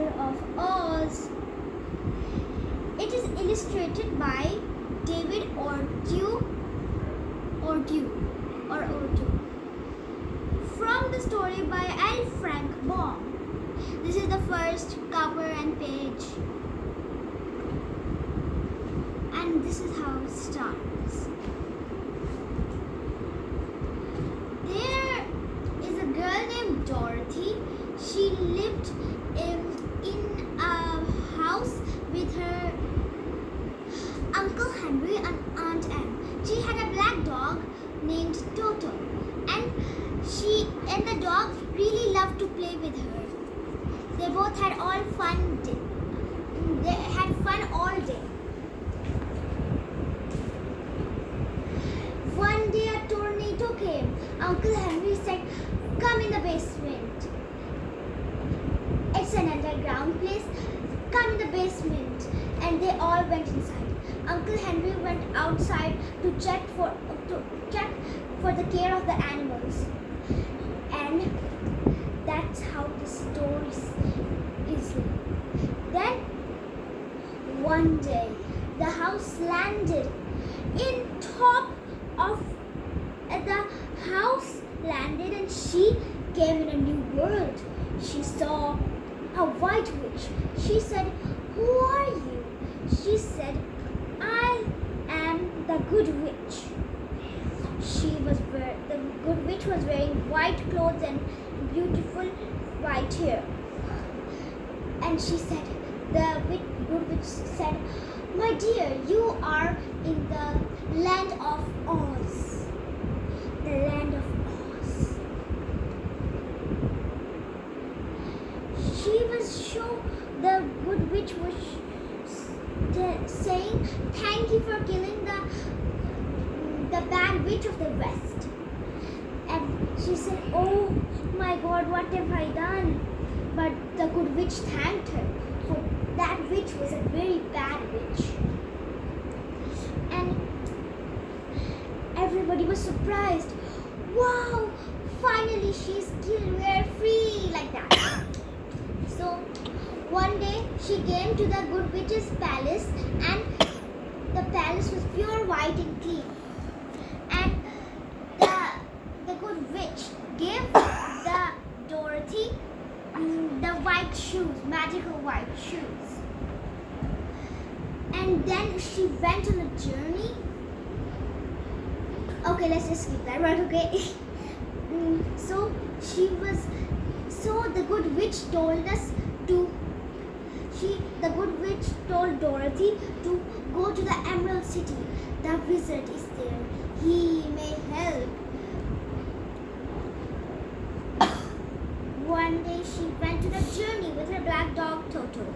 Wonder of Oz. It is illustrated by David Ordew. From the story by L. Frank Baum. This is the first cover and page. And this is how it starts. There is a girl named Dorothy. She lived in a house with her Uncle Henry and Aunt Anne. She had a black dog named Toto, and the dog really loved to play with her. They both had fun all day. One day a tornado came. Uncle Henry said, "Come in the basement. It's an underground place. Come in the basement." And they all went inside. Uncle Henry went outside to check for the care of the animals. And that's how the story is. Then one day the house landed in top of the house landed, and she came in a new world. She saw a white witch. She said, "Who are you?" She said, "I am the good witch." The good witch was wearing white clothes and beautiful white hair. And she said, good witch said, "My dear, you are in the land of Oz." The land of Oz. The good witch was saying, "Thank you for killing the bad witch of the West." And she said, "Oh my God, what have I done?" But the good witch thanked her, for that witch was a very bad witch. And everybody was surprised. "Wow, finally she's killed, we're free," like that. So one day she came to the good witch's palace, and the palace was pure white and clean. And the good witch gave the Dorothy the white shoes, magical white shoes. And then she went on a journey. Okay, let's just skip that part, okay? So the good witch told us the good witch told Dorothy to go to the Emerald City. The wizard is there. He may help. One day she went to the journey with her black dog Toto.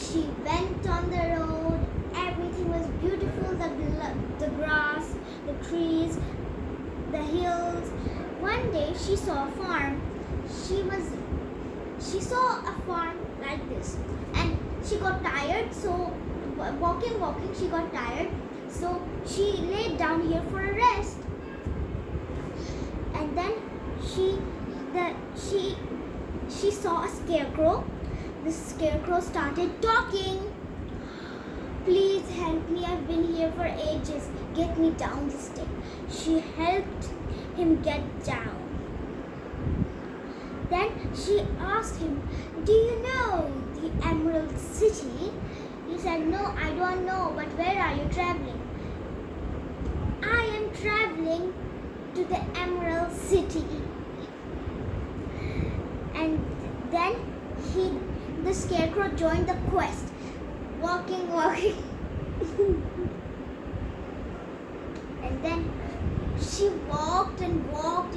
She went on the road. Everything was beautiful. The grass, the trees, the hills. One day she saw a farm. She saw a farm like this, and she got tired. So walking, she got tired. So she laid down here for a rest. And then she saw a scarecrow. The scarecrow started talking. "Please help me. I've been here for ages. Get me down the stick." She helped him get down. Then she asked him, "Do you know the Emerald City?" He said, "No, I don't know, but where are you traveling?" "I am traveling to the Emerald City." And then the scarecrow joined the quest, walking. And then she walked and walked.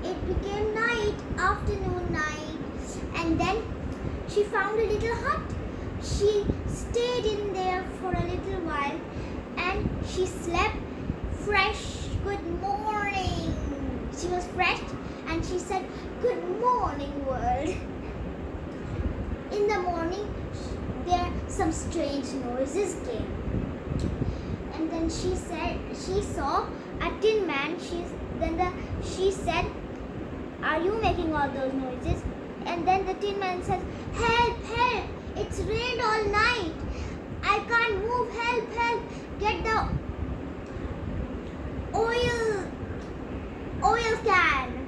It became night, afternoon, night. And then she found a little hut. She stayed in there for a little while, and she slept fresh. "Good morning." She was fresh, and she said, "Good morning, world." In the morning, there some strange noises came. And then she saw a tin man. She said, "Are you making all those noises?" And then the Tin Man says, help, help, it's rained all night. I can't move, help, help, get the oil can.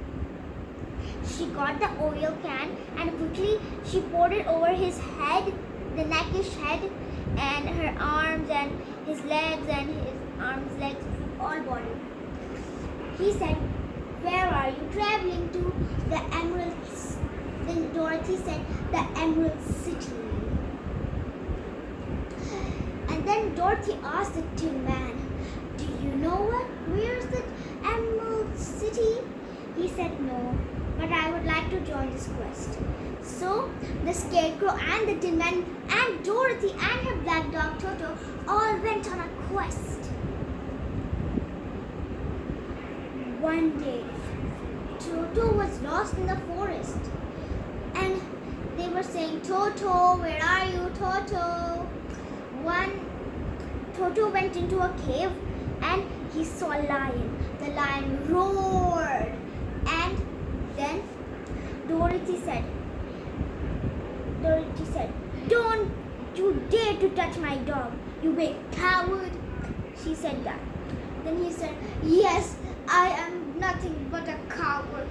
She got the oil can and quickly she poured it over his head, the neckish head, and her arms and his legs and his arms, legs, all body. He said, where are you traveling to? The Emeralds. Then Dorothy said, the Emerald City. And then Dorothy asked the Tin Man, do you know where's the Emerald City? He said, no, but I would like to join this quest. So the Scarecrow and the Tin Man and Dorothy and her black dog Toto all went on a quest. One day, Toto was lost in the forest and they were saying, Toto, where are you, Toto? Toto went into a cave and he saw a lion. The lion roared and then Dorothy said, don't you dare to touch my dog, you big coward. She said that. Then he said, yes, I am nothing but a coward.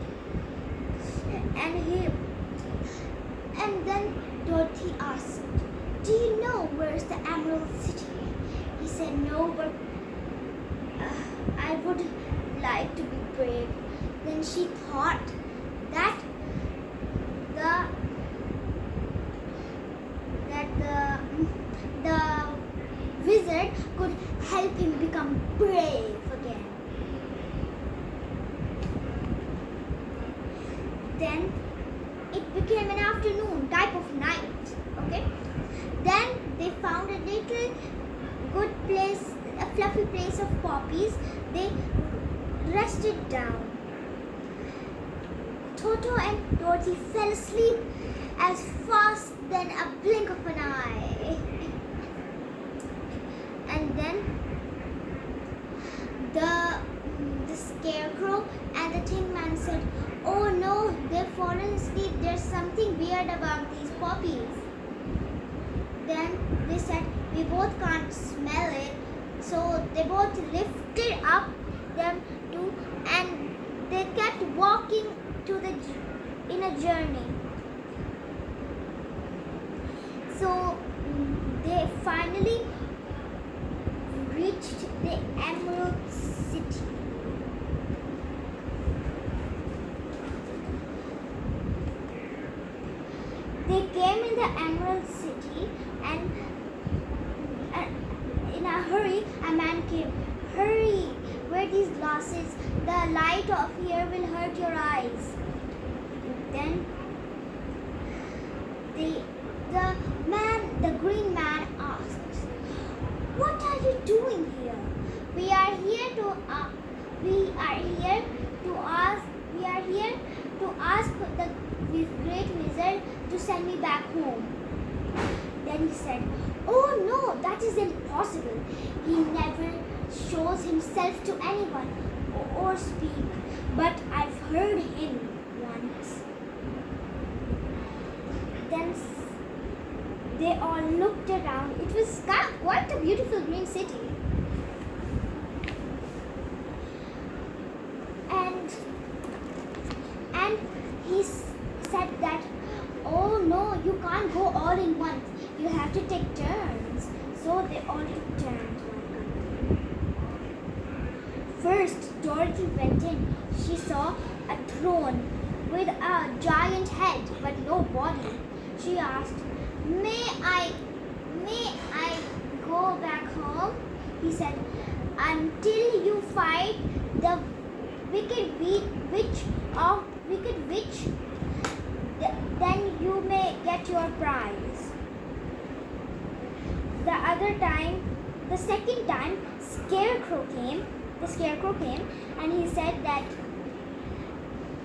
And then Dorothy asked, do you know where's the Emerald City? He said, no, but I would like to be brave. Then she thought that the wizard could help him become brave again. Then it became an afternoon, type of night. Okay. Then they found a little good place, a fluffy place of poppies. They rested down. Toto and Dorothy fell asleep as fast than a blink of an eye. And then the Scarecrow and the Tin Man said, oh no, they've fallen asleep. There's something weird about these poppies. Then they said, we both can't smell it. So they both lifted up them too and they kept walking in a journey. So they finally reached the Emerald City. They came in the Emerald City and in a hurry, a man came. Hurry, wear these glasses. The light of here will hurt your eyes. Then the green man asked, what are you doing here? We are here to ask the great wizard to send me back home. Then he said, oh no, that is impossible. He never shows himself to anyone or speak, but I've heard him once. Then they all looked around. It was quite a beautiful green city. And he said that, oh no, you can't go all in once. You have to take turns. So they all took turns. First, Dorothy went in. She saw a throne with a giant head but no body. She asked, May I go back home? He said, until you fight the wicked witch, then you may get your prize. The second time, the Scarecrow came and he said that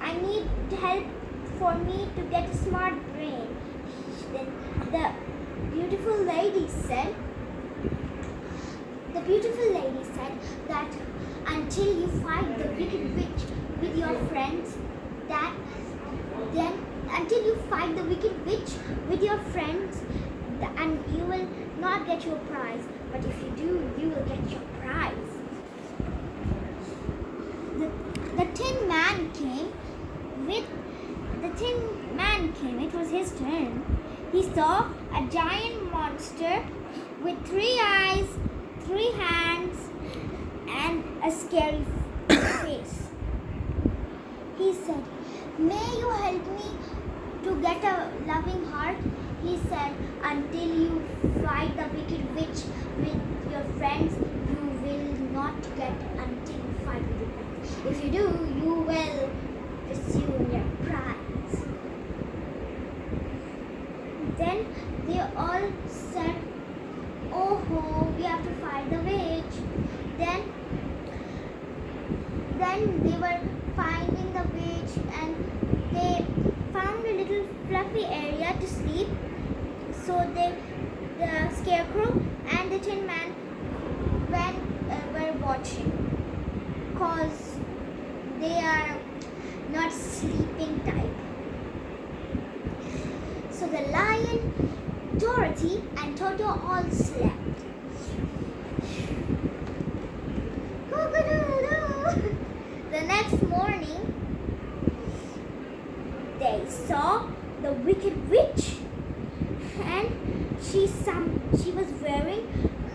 I need help for me to get a smart brain. Then the beautiful lady said that until you fight the wicked witch with your friends, until you fight the wicked witch with your friends, and you will not get your prize. But if you do, you will get your prize. The Tin Man came. It was his turn. He saw a giant monster with 3 eyes, 3 hands, and a scary face. He said, "May you help me to get a loving heart?" He said, "Until you fight the wicked witch with your friends, you will not get until you fight with your friends. If you do, you will receive your prize." Then they all said, "Oh ho, we have to fight the witch." Then they were finding the witch, and they found a little fluffy area to sleep. So the Scarecrow and the Tin Man were watching, cause they are not sleeping type. So the Lion, Dorothy, and Toto all slept. The next morning, they saw the wicked witch, and she was wearing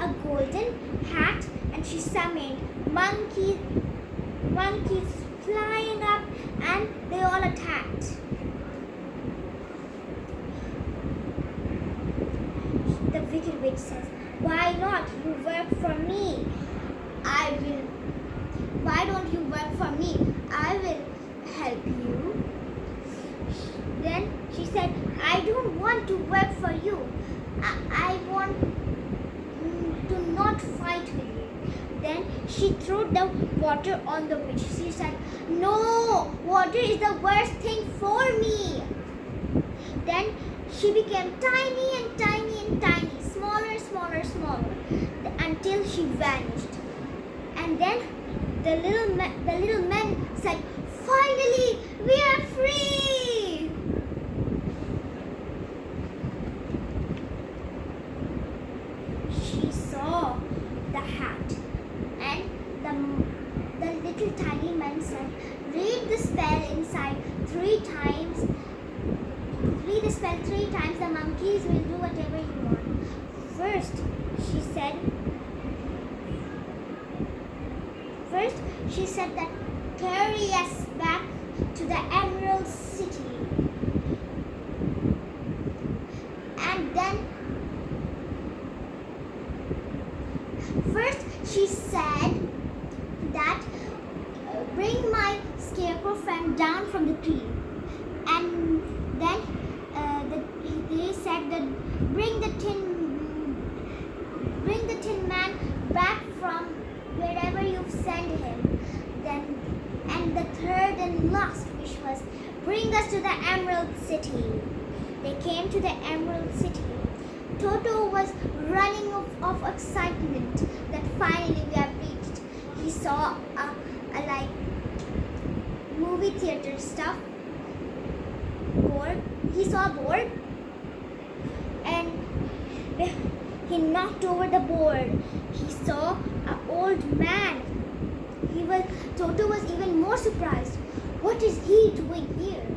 a golden hat, and she summoned monkeys flying up, and they all attacked. The wicked witch says, "Why not? You work for me. Why don't you work for me? I will help you." Then she said, "I don't want to work for you. I want to not fight with you." Then she threw the water on the witch. She said, "No, water is the worst thing for me." Then she became tiny and tiny and tiny, smaller, smaller, smaller, until she vanished. And then the little men said, "Finally, we are free!" She saw the hat, and the little tiny man said, "Read the spell inside 3 times. Read the spell 3 times. The monkeys will do whatever you want." First, she said that, "Carry us back to the Emerald City." And then, first she said that, "Bring my Scarecrow friend down from the tree." And then they said that, bring the Tin Man back from wherever you've sent him." And the third and last wish was, "Bring us to the Emerald City." They came to the Emerald City. Toto was running of excitement that finally we have reached. He saw a like movie theater stuff board. He saw a board, and he knocked over the board. He saw an old man. Toto was even more surprised. What is he doing here?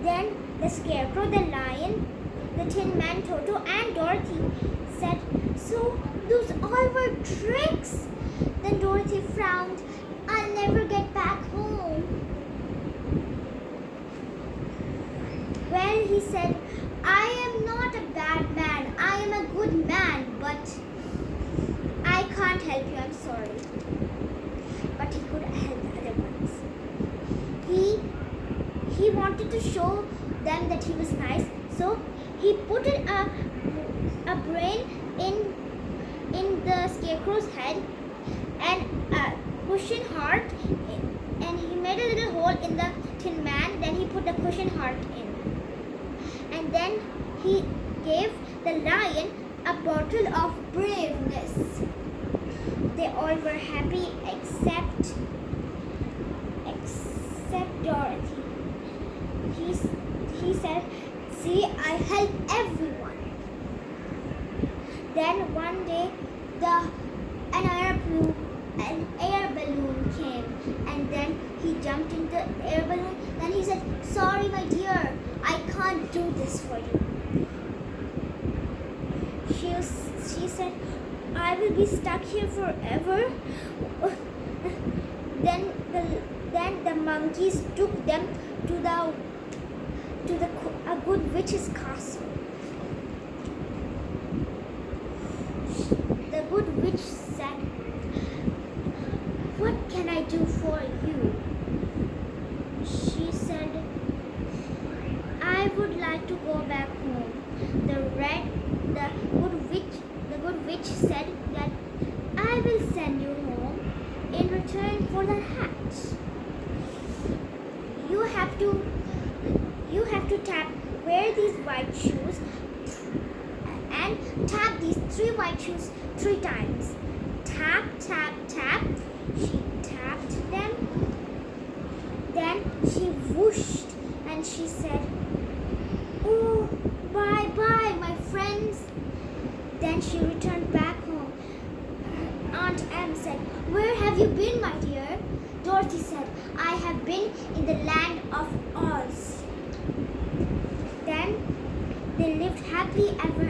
Then the Scarecrow, the Lion, the Tin Man, Toto, and Dorothy said, "So those all were tricks?" Then Dorothy frowned. "I'll never get back home." Well, he said, "I am not a bad man. I am a good man, but I can't help you. I'm sorry." But he could help the other ones. He wanted to show them that he was nice, so he put a brain in the Scarecrow's head and a cushion heart, and he made a little hole in the Tin Man. Then he put the cushion heart in, and then he gave the Lion a bottle of braveness. They all were happy except Dorothy. he said, "See, I help everyone." Then one day, an air balloon came, and then he jumped in the air balloon. Then he said, "Sorry, my dear, I can't do this for you." She said, "I will be stuck here forever." Then the monkeys took them to a good witch's castle. The good witch said, "What can I do for you?" She said, "I would like to go back home." The good witch said that, "I will send you home in return for the hat. You have to wear these white shoes and tap these 3 white shoes 3 times. Tap, tap, tap." She tapped them. Then she whooshed and she said, "Oh, bye bye, my friends." Then she returned back home. Aunt Em said, "Where have you been, my dear?" Dorothy said, "I have been in the land of Oz." Then they lived happily ever